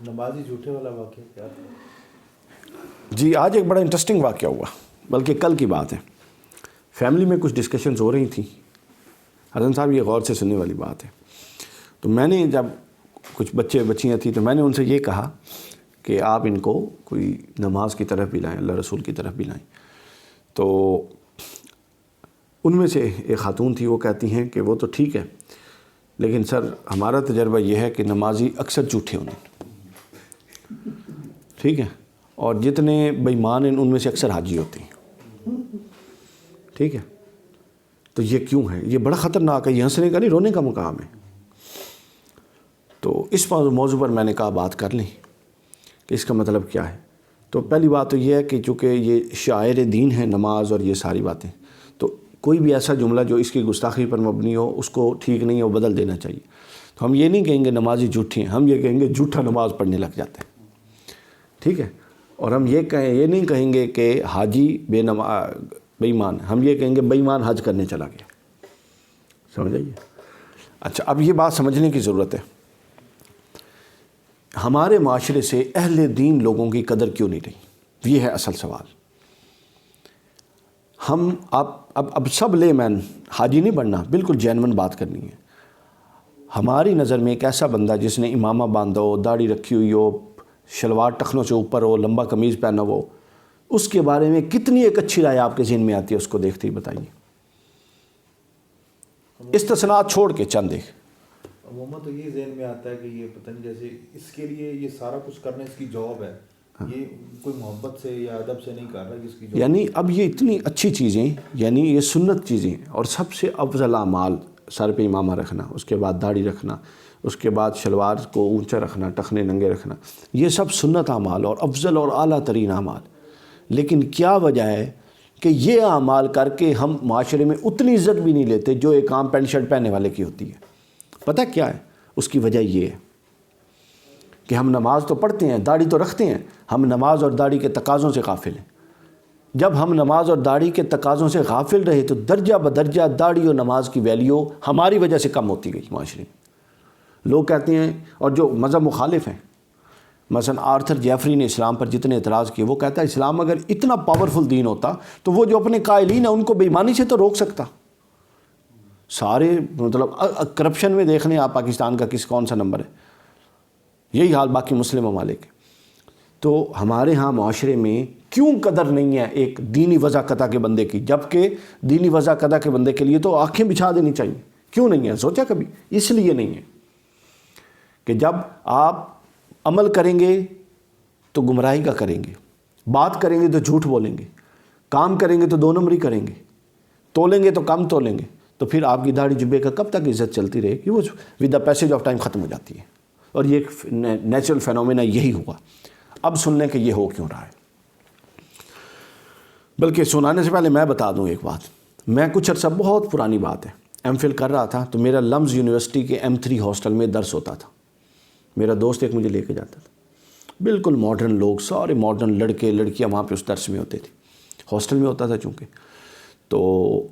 نمازی جھوٹے والا واقعہ کیا تھا؟ جی آج ایک بڑا انٹرسٹنگ واقعہ ہوا، بلکہ کل کی بات ہے۔ فیملی میں کچھ ڈسکشنز ہو رہی تھیں۔ حسن صاحب یہ غور سے سننے والی بات ہے۔ تو میں نے جب کچھ بچیاں تھیں تو میں نے ان سے یہ کہا کہ آپ ان کو کوئی نماز کی طرف بھی لائیں، اللہ رسول کی طرف بھی لائیں۔ تو ان میں سے ایک خاتون تھی، وہ کہتی ہیں کہ وہ تو ٹھیک ہے، لیکن سر ہمارا تجربہ یہ ہے کہ نمازی اکثر جھوٹے ہوتے ہیں، ٹھیک ہے، اور جتنے بے ایمان ہیں ان میں سے اکثر حاجی ہوتے ہیں، ٹھیک ہے۔ تو یہ کیوں ہے؟ یہ بڑا خطرناک ہے، یہ ہنسنے کا نہیں رونے کا مقام ہے۔ تو اس موضوع پر میں نے کہا بات کر لیں کہ اس کا مطلب کیا ہے۔ تو پہلی بات تو یہ ہے کہ چونکہ یہ شعائر دین ہے نماز اور یہ ساری باتیں، تو کوئی بھی ایسا جملہ جو اس کی گستاخی پر مبنی ہو اس کو ٹھیک نہیں ہے، وہ بدل دینا چاہیے۔ تو ہم یہ نہیں کہیں گے نمازی جھوٹے ہیں، ہم یہ کہیں گے جھوٹا نماز پڑھنے لگ جاتے ہیں، ٹھیک ہے۔ اور ہم یہ نہیں کہیں گے کہ حاجی بے ایمان، ہم یہ کہیں گے بے ایمان حج کرنے چلا گیا، سمجھ آئیے۔ اچھا، اب یہ بات سمجھنے کی ضرورت ہے، ہمارے معاشرے سے اہل دین لوگوں کی قدر کیوں نہیں رہی؟ یہ ہے اصل سوال۔ ہم اب سب لے مین حاجی نہیں بننا، بالکل جینون بات کرنی ہے۔ ہماری نظر میں ایک ایسا بندہ جس نے امامہ باندھا ہو، داڑھی رکھی ہوئی ہو، شلوار ٹخنوں سے اوپر ہو، لمبا قمیض پہنا ہو، اس کے بارے میں کتنی ایک اچھی رائے آپ کے ذہن میں آتی ہے، اس کو دیکھتے ہی بتائیے۔ استثناءات چھوڑ کے چند ایک۔ عموماً تو یہ ذہن میں آتا ہے کہ یہ پتہ نہیں، جیسے اس کے لیے یہ سارا کچھ کرنا اس کی جاب ہے، یہ کوئی محبت سے یا ادب سے نہیں کر رہا، جس کی جاب یعنی اب یہ اتنی اچھی چیزیں، یعنی یہ سنت چیزیں، اور سب سے افضل اعمال، سر پہ امامہ رکھنا، اس کے بعد داڑھی رکھنا، اس کے بعد شلوار کو اونچا رکھنا، ٹخنے ننگے رکھنا، یہ سب سنت اعمال اور افضل اور اعلیٰ ترین اعمال۔ لیکن کیا وجہ ہے کہ یہ اعمال کر کے ہم معاشرے میں اتنی عزت بھی نہیں لیتے جو ایک عام پینٹ شرٹ پہننے والے کی ہوتی ہے؟ پتہ کیا ہے اس کی وجہ؟ یہ ہے کہ ہم نماز تو پڑھتے ہیں، داڑھی تو رکھتے ہیں، ہم نماز اور داڑھی کے تقاضوں سے غافل ہیں۔ جب ہم نماز اور داڑھی کے تقاضوں سے غافل رہے تو درجہ بدرجہ داڑھی اور نماز کی ویلیو ہماری وجہ سے کم ہوتی گئی معاشرے میں۔ لوگ کہتے ہیں، اور جو مذہب مخالف ہیں، مثلا آرتھر جیفری نے اسلام پر جتنے اعتراض کیے، وہ کہتا ہے اسلام اگر اتنا پاورفل دین ہوتا تو وہ جو اپنے قائلین ہیں ان کو بے ایمانی سے تو روک سکتا۔ سارے مطلب کرپشن میں دیکھ لیں آپ پاکستان کا کون سا نمبر ہے، یہی حال باقی مسلم ممالک۔ تو ہمارے ہاں معاشرے میں کیوں قدر نہیں ہے ایک دینی وضاقتہ کے بندے کی، جبکہ دینی وضاقتہ کے بندے کے لیے تو آنکھیں بچھا دینی چاہیے؟ کیوں نہیں ہے؟ سوچا کبھی؟ اس لیے نہیں ہے کہ جب آپ عمل کریں گے تو گمراہی کا کریں گے، بات کریں گے تو جھوٹ بولیں گے، کام کریں گے تو دو نمبری کریں گے، تولیں گے تو کم تولیں گے، تو پھر آپ کی داڑھی جبے کا کب تک عزت چلتی رہے گی؟ وہ with the passage of time ختم ہو جاتی ہے۔ اور یہ ایک نیچرل فینومینا یہی ہوا۔ اب سن لیں کہ یہ ہو کیوں رہا ہے۔ بلکہ سنانے سے پہلے میں بتا دوں ایک بات۔ میں کچھ عرصہ، بہت پرانی بات ہے، ایم فل کر رہا تھا، تو میرا لمز یونیورسٹی کے M3 ہاسٹل میں درس ہوتا تھا۔ میرا دوست ایک مجھے لے کے جاتا تھا، بالکل ماڈرن لوگ، سارے ماڈرن لڑکے لڑکیاں وہاں پہ اس درس میں ہوتے تھے، ہاسٹل میں ہوتا تھا چونکہ۔ تو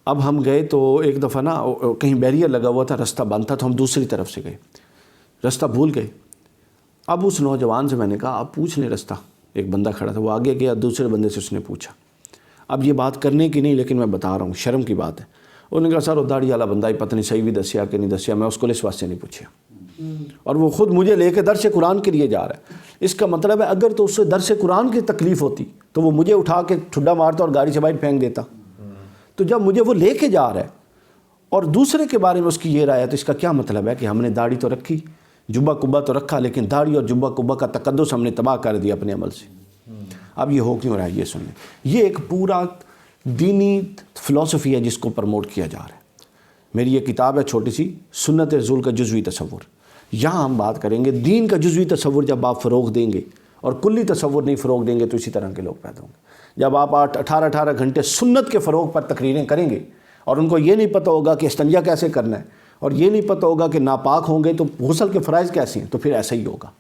اب ہم گئے تو ایک دفعہ نا کہیں بیریئر لگا ہوا تھا، رستہ بند تھا، تو ہم دوسری طرف سے گئے، رستہ بھول گئے۔ اب اس نوجوان سے میں نے کہا آپ پوچھ لیں رستہ، ایک بندہ کھڑا تھا، وہ آگے گیا، دوسرے بندے سے اس نے پوچھا۔ اب یہ بات کرنے کی نہیں، لیکن میں بتا رہا ہوں، شرم کی بات ہے۔ انہوں نے کہا سر وہ داڑھی والا بندہ ہی پتہ نہیں صحیح بھی دسیا کہ نہیں دسیا، میں اس کو اس واسطے نہیں پوچھا، اور وہ خود مجھے لے کے درس قرآن کے لیے جا رہا ہے۔ اس کا مطلب ہے اگر تو اس سے درس قرآن کی تکلیف ہوتی تو وہ مجھے اٹھا کے ٹھڈا مارتا اور گاڑی سے باہر پھینک دیتا۔ تو جب مجھے وہ لے کے جا رہا ہے اور دوسرے کے بارے میں اس کی یہ رائے ہے، تو اس کا کیا مطلب ہے کہ ہم نے داڑھی تو رکھی، جبہ کبہ تو رکھا، لیکن داڑھی اور جبہ کبہ کا تقدس ہم نے تباہ کر دیا اپنے عمل سے۔ اب یہ ہو کیوں رہا ہے؟ یہ سنیں، یہ ایک پورا دینی فلسفی ہے جس کو پروموٹ کیا جا رہا ہے۔ میری یہ کتاب ہے چھوٹی سی، سنت رسول کا جزوی تصور۔ یہاں ہم بات کریں گے دین کا جزوی تصور جب آپ فروغ دیں گے اور کلی تصور نہیں فروغ دیں گے تو اسی طرح کے لوگ پیدا ہوں گے۔ جب آپ 18 گھنٹے سنت کے فروغ پر تقریریں کریں گے اور ان کو یہ نہیں پتہ ہوگا کہ استنجا کیسے کرنا ہے، اور یہ نہیں پتہ ہوگا کہ ناپاک ہوں گے تو غسل کے فرائض کیسے ہیں، تو پھر ایسا ہی ہوگا۔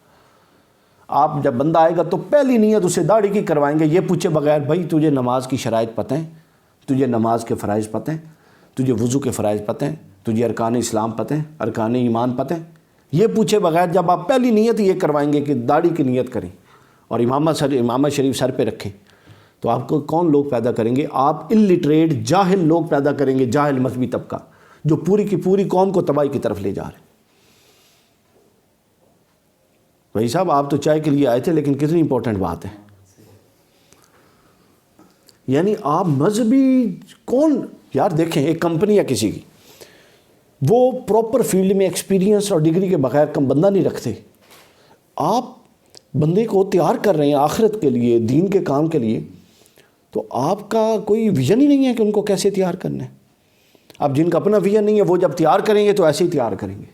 آپ جب بندہ آئے گا تو پہلی نیت اسے داڑھی کی کروائیں گے، یہ پوچھے بغیر بھائی تجھے نماز کی شرائط پتہ ہیں، تجھے نماز کے فرائض پتہ ہیں، تجھے وضو کے فرائض پتہ ہیں، تجھے ارکان اسلام پتہ ہیں، ارکان ایمان پتہ ہیں؟ یہ پوچھے بغیر جب آپ پہلی نیت یہ کروائیں گے کہ داڑھی کی نیت کریں اور امامہ شریف سر پہ رکھیں، تو آپ کو کون لوگ پیدا کریں گے؟ آپ الٹریٹ جاہل لوگ پیدا کریں گے، جاہل مذہبی طبقہ جو پوری کی پوری قوم کو تباہی کی طرف لے جا رہے ہیں۔ بھائی صاحب آپ تو چائے کے لیے آئے تھے، لیکن کتنی امپورٹنٹ بات ہے، یعنی آپ مذہبی کون یار دیکھیں، ایک کمپنی ہے کسی کی، وہ پراپر فیلڈ میں ایکسپیرینس اور ڈگری کے بغیر کم بندہ نہیں رکھتے، آپ بندے کو تیار کر رہے ہیں آخرت کے لیے، دین کے کام کے لیے، تو آپ کا کوئی ویژن ہی نہیں ہے کہ ان کو کیسے تیار کرنا ہے۔ اب جن کا اپنا ویژن نہیں ہے وہ جب تیار کریں گے تو ایسے ہی تیار کریں گے،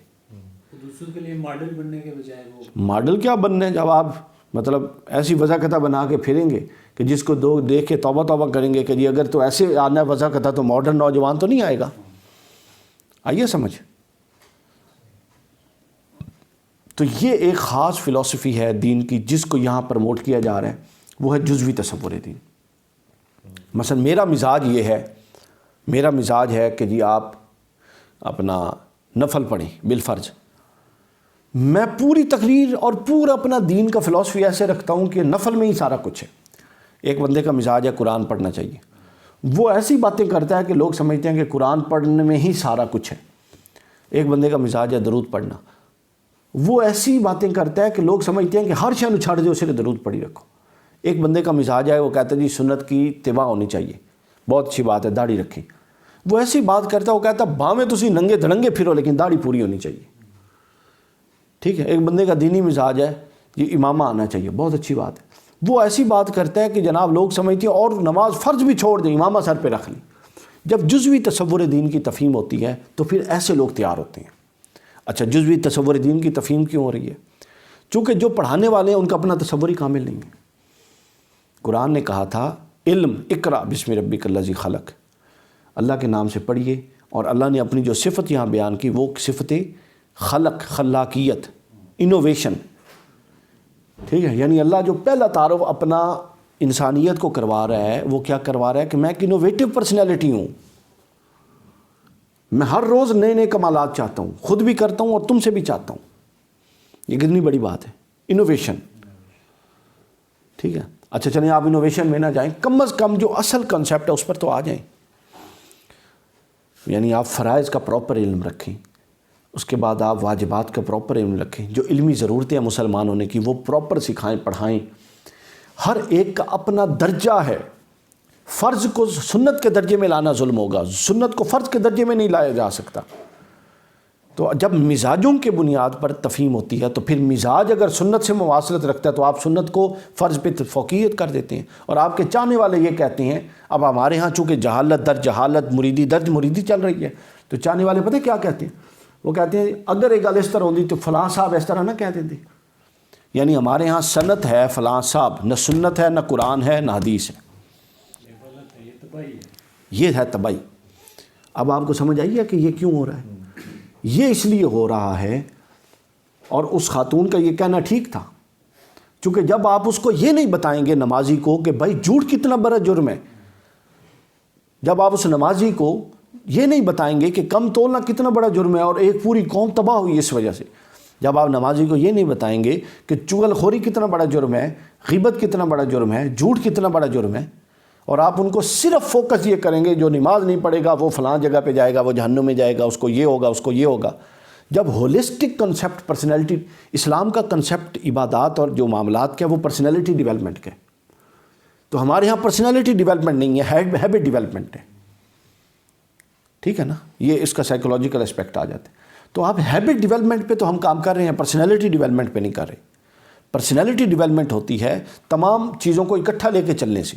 دوسروں کے لیے ماڈل بننے کے بجائے وہ ماڈل کیا بننا ہے؟ جب آپ مطلب ایسی وضاقتہ بنا کے پھریں گے کہ جس کو دو دیکھ کے توبہ توبہ کریں گے کہ جی اگر تو ایسے آنا ہے وضاقتہ تو ماڈرن نوجوان تو نہیں آئے گا۔ آئیے سمجھ، تو یہ ایک خاص فلسفی ہے دین کی جس کو یہاں پروموٹ کیا جا رہا ہے، وہ ہے جزوی تصور دین۔ مثلا میرا مزاج ہے کہ جی آپ اپنا نفل پڑھیں بالفرض، میں پوری تقریر اور پورا اپنا دین کا فلسفی ایسے رکھتا ہوں کہ نفل میں ہی سارا کچھ ہے۔ ایک بندے کا مزاج ہے قرآن پڑھنا چاہیے، وہ ایسی باتیں کرتا ہے کہ لوگ سمجھتے ہیں کہ قرآن پڑھنے میں ہی سارا کچھ ہے۔ ایک بندے کا مزاج ہے درود پڑھنا، وہ ایسی باتیں کرتا ہے کہ لوگ سمجھتے ہیں کہ ہر شے چھڑ دو صرف درود پڑھی رکھو۔ ایک بندے کا مزاج ہے وہ کہتا ہے جی سنت کی اتباع ہونی چاہیے، بہت اچھی بات ہے داڑھی رکھیں۔ وہ ایسی بات کرتا ہے وہ کہتا ہے باہیں تسی ننگے دھڑنگے پھرو لیکن داڑھی پوری ہونی چاہیے، ٹھیک ہے۔ ایک بندے کا دینی مزاج ہے یہ امامہ آنا چاہیے، بہت اچھی بات ہے، وہ ایسی بات کرتا ہے کہ جناب لوگ سمجھتے ہیں اور نماز فرض بھی چھوڑ دیں امامہ سر پہ رکھ لیں۔ جب جزوی تصور دین کی تفہیم ہوتی ہے تو پھر ایسے لوگ تیار ہوتے ہیں۔ اچھا جزوی تصور دین کی تفہیم کیوں ہو رہی ہے؟ چونکہ جو پڑھانے والے ہیں ان کا اپنا تصور ہی کامل نہیں ہے۔ قرآن نے کہا تھا علم اقرا بسم ربک الذی خلق، اللہ کے نام سے پڑھیے، اور اللہ نے اپنی جو صفت یہاں بیان کی وہ صفت خلق، خلاقیت، انوویشن، ٹھیک ہے۔ یعنی اللہ جو پہلا تعارف اپنا انسانیت کو کروا رہا ہے وہ کیا کروا رہا ہے کہ میں ایک انوویٹو پرسنالٹی ہوں، میں ہر روز نئے نئے کمالات چاہتا ہوں، خود بھی کرتا ہوں اور تم سے بھی چاہتا ہوں۔ یہ کتنی بڑی بات ہے، انوویشن، ٹھیک ہے۔ اچھا چلیں آپ انوویشن میں نہ جائیں، کم از کم جو اصل کنسیپٹ ہے اس پر تو آ جائیں۔ یعنی آپ فرائض کا پراپر علم رکھیں، اس کے بعد آپ واجبات کا پراپر علم رکھیں، جو علمی ضرورتیں ہیں مسلمان ہونے کی وہ پراپر سکھائیں، پڑھائیں۔ ہر ایک کا اپنا درجہ ہے، فرض کو سنت کے درجے میں لانا ظلم ہوگا، سنت کو فرض کے درجے میں نہیں لایا جا سکتا۔ تو جب مزاجوں کے بنیاد پر تفہیم ہوتی ہے تو پھر مزاج اگر سنت سے مواصلت رکھتا ہے تو آپ سنت کو فرض پہ فوقیت کر دیتے ہیں، اور آپ کے چاہنے والے یہ کہتے ہیں، اب ہمارے ہاں چونکہ جہالت در جہالت، مریدی در مریدی چل رہی ہے، تو چاہنے والے پتہ کیا کہتے ہیں؟ وہ کہتے ہیں اگر ایک گل اس طرح ہوتی تو فلاں صاحب اس طرح نہ کہہ دیتے۔ یعنی ہمارے ہاں سنت ہے فلاں صاحب، نہ سنت ہے، نہ قرآن ہے، نہ حدیث ہے، یہ ہے تباہی۔ اب آپ کو سمجھ آئی ہے کہ یہ کیوں ہو رہا ہے؟ یہ اس لیے ہو رہا ہے، اور اس خاتون کا یہ کہنا ٹھیک تھا، چونکہ جب آپ اس کو یہ نہیں بتائیں گے نمازی کو کہ بھائی جھوٹ کتنا بڑا جرم ہے، جب آپ اس نمازی کو یہ نہیں بتائیں گے کہ کم تولنا کتنا بڑا جرم ہے اور ایک پوری قوم تباہ ہوئی اس وجہ سے، جب آپ نمازی کو یہ نہیں بتائیں گے کہ چغل خوری کتنا بڑا جرم ہے، غیبت کتنا بڑا جرم ہے، جھوٹ کتنا بڑا جرم ہے، اور آپ ان کو صرف فوکس یہ کریں گے جو نماز نہیں پڑھے گا وہ فلاں جگہ پہ جائے گا، وہ جہنم میں جائے گا، اس کو یہ ہوگا، اس کو یہ ہوگا۔ جب ہولسٹک کنسیپٹ پرسنالٹی، اسلام کا کنسیپٹ عبادات اور جو معاملات کا وہ پرسنالٹی ڈیولپمنٹ کا ہے، تو ہمارے ہاں پرسنالٹی ڈیولپمنٹ نہیں ہے، ہیبٹ ڈیولپمنٹ ہے، ٹھیک ہے نا۔ یہ اس کا سائیکولوجیکل اسپیکٹ آ جاتا ہے۔ تو آپ ہیبٹ ڈیولپمنٹ پہ تو ہم کام کر رہے ہیں، پرسنالٹی ڈیولپمنٹ پہ نہیں کر رہے۔ پرسنالٹی ڈیولپمنٹ ہوتی ہے تمام چیزوں کو اکٹھا لے کے چلنے سے،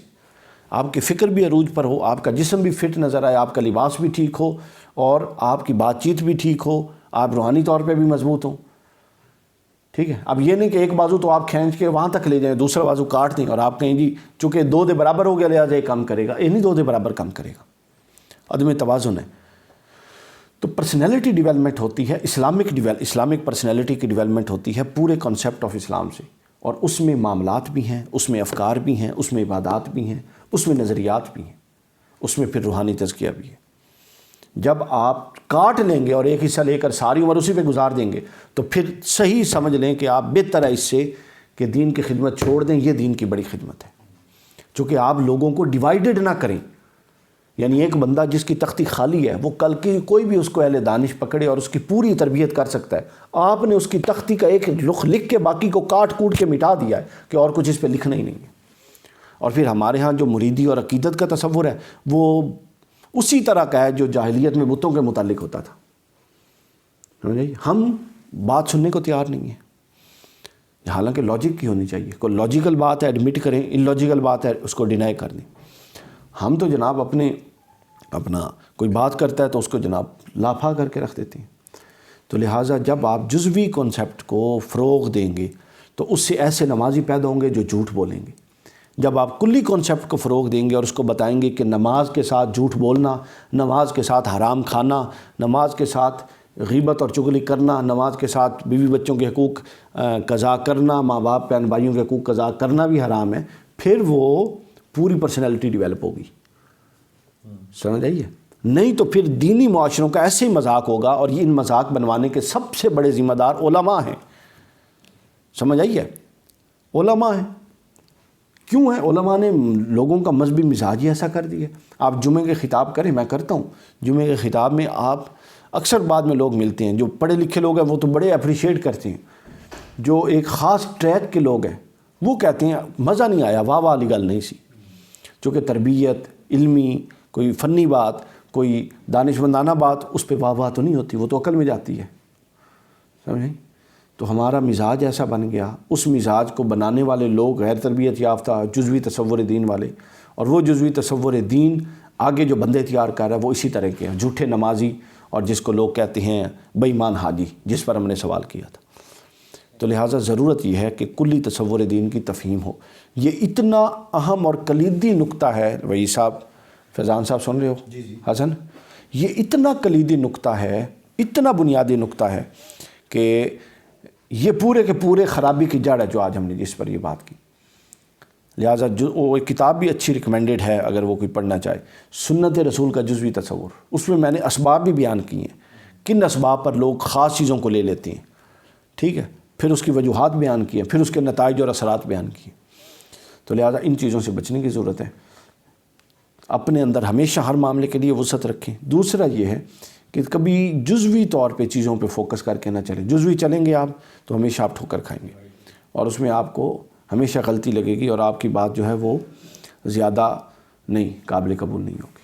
آپ کی فکر بھی عروج پر ہو، آپ کا جسم بھی فٹ نظر آئے، آپ کا لباس بھی ٹھیک ہو، اور آپ کی بات چیت بھی ٹھیک ہو، آپ روحانی طور پہ بھی مضبوط ہوں، ٹھیک ہے۔ اب یہ نہیں کہ ایک بازو تو آپ کھینچ کے وہاں تک لے جائیں، دوسرا بازو کاٹ دیں اور آپ کہیں جی چونکہ دو دے برابر ہو گیا لہٰذا یہ کام کرے گا، یہ نہیں دو دے برابر کام کرے گا، عدم توازن ہے۔ تو پرسنالٹی ڈیولپمنٹ ہوتی ہے، اسلامک پرسنالٹی کی ڈیولپمنٹ ہوتی ہے پورے کنسیپٹ آف اسلام سے، اور اس میں معاملات بھی ہیں، اس میں افکار بھی ہیں، اس میں عبادات بھی ہیں، اس میں نظریات بھی ہیں، اس میں پھر روحانی تزکیہ بھی ہے۔ جب آپ کاٹ لیں گے اور ایک حصہ لے کر ساری عمر اسی پہ گزار دیں گے تو پھر صحیح سمجھ لیں کہ آپ بہتر ہے اس سے کہ دین کی خدمت چھوڑ دیں. یہ دین کی بڑی خدمت ہے. چونکہ آپ لوگوں کو ڈیوائیڈڈ نہ کریں. یعنی ایک بندہ جس کی تختی خالی ہے وہ کل کی کوئی بھی اس کو اہل دانش پکڑے اور اس کی پوری تربیت کر سکتا ہے. آپ نے اس کی تختی کا ایک رخ لکھ کے باقی کو کاٹ کوٹ کے مٹا دیا ہے کہ اور کچھ اس پہ لکھنا ہی نہیں ہے. اور پھر ہمارے ہاں جو مریدی اور عقیدت کا تصور ہے وہ اسی طرح کا ہے جو جاہلیت میں بتوں کے متعلق ہوتا تھا. ہم بات سننے کو تیار نہیں ہیں. حالانکہ لاجک کی ہونی چاہیے. کوئی لاجیکل بات ہے ایڈمٹ کریں, ان لاجیکل بات ہے اس کو ڈینائی کر دیں. ہم تو جناب اپنا کوئی بات کرتا ہے تو اس کو جناب لافا کر کے رکھ دیتے ہیں. تو لہٰذا جب آپ جزوی کانسیپٹ کو فروغ دیں گے تو اس سے ایسے نمازی پیدا ہوں گے جو جھوٹ بولیں گے. جب آپ کلی کانسیپٹ کو فروغ دیں گے اور اس کو بتائیں گے کہ نماز کے ساتھ جھوٹ بولنا, نماز کے ساتھ حرام کھانا, نماز کے ساتھ غیبت اور چغلی کرنا, نماز کے ساتھ بیوی بچوں کے حقوق قضا کرنا, ماں باپ بہن بھائیوں کے حقوق قضا کرنا بھی حرام ہے, پھر وہ پوری پرسنالٹی ڈیولپ ہوگی. سمجھ آئیے؟ نہیں تو پھر دینی معاشروں کا ایسے ہی مذاق ہوگا اور یہ ان مذاق بنوانے کے سب سے بڑے ذمہ دار علماء ہیں. سمجھ آئیے؟ علماء ہیں. کیوں ہیں؟ علماء نے لوگوں کا مذہبی مزاج ہی ایسا کر دیا. آپ جمعے کے خطاب کریں, میں کرتا ہوں, جمعے کے خطاب میں آپ اکثر بعد میں لوگ ملتے ہیں جو پڑھے لکھے لوگ ہیں وہ تو بڑے اپریشیٹ کرتے ہیں. جو ایک خاص ٹریک کے لوگ ہیں وہ کہتے ہیں مزہ نہیں آیا, واہ واہ والی گل نہیں سی. چونکہ تربیت, علمی, کوئی فنی بات, کوئی دانشمندانہ بات, اس پہ واہ واہ تو نہیں ہوتی, وہ تو عقل میں جاتی ہے. سمجھیں؟ تو ہمارا مزاج ایسا بن گیا. اس مزاج کو بنانے والے لوگ غیر تربیت یافتہ جزوی تصور دین والے, اور وہ جزوی تصور دین آگے جو بندے تیار کر رہا ہے وہ اسی طرح کے ہیں, جھوٹے نمازی, اور جس کو لوگ کہتے ہیں بے ایمان حاجی, جس پر ہم نے سوال کیا تھا. تو لہٰذا ضرورت یہ ہے کہ کلی تصور دین کی تفہیم ہو. یہ اتنا اہم اور کلیدی نقطہ ہے. رئیس صاحب, فیضان صاحب سن رہے ہو؟ جی جی. حسن, یہ اتنا کلیدی نقطہ ہے, اتنا بنیادی نقطہ ہے کہ یہ پورے کے پورے خرابی کی جڑ ہے جو آج ہم نے جس پر یہ بات کی. لہٰذا وہ ایک کتاب بھی اچھی ریکمینڈڈ ہے اگر وہ کوئی پڑھنا چاہے, سنت رسول کا جزوی تصور. اس میں میں نے اسباب بھی بیان کی ہیں, کن اسباب پر لوگ خاص چیزوں کو لے لیتے ہیں. ٹھیک ہے, پھر اس کی وجوہات بیان کی ہیں, پھر اس کے نتائج اور اثرات بیان کیے. تو لہٰذا ان چیزوں سے بچنے کی ضرورت ہے. اپنے اندر ہمیشہ ہر معاملے کے لیے وسعت رکھیں. دوسرا یہ ہے کہ کبھی جزوی طور پہ چیزوں پہ فوکس کر کے نہ چلیں. جزوی چلیں گے آپ تو ہمیشہ آپ ٹھوکر کھائیں گے, اور اس میں آپ کو ہمیشہ غلطی لگے گی, اور آپ کی بات جو ہے وہ زیادہ نہیں قابل قبول نہیں ہوگی.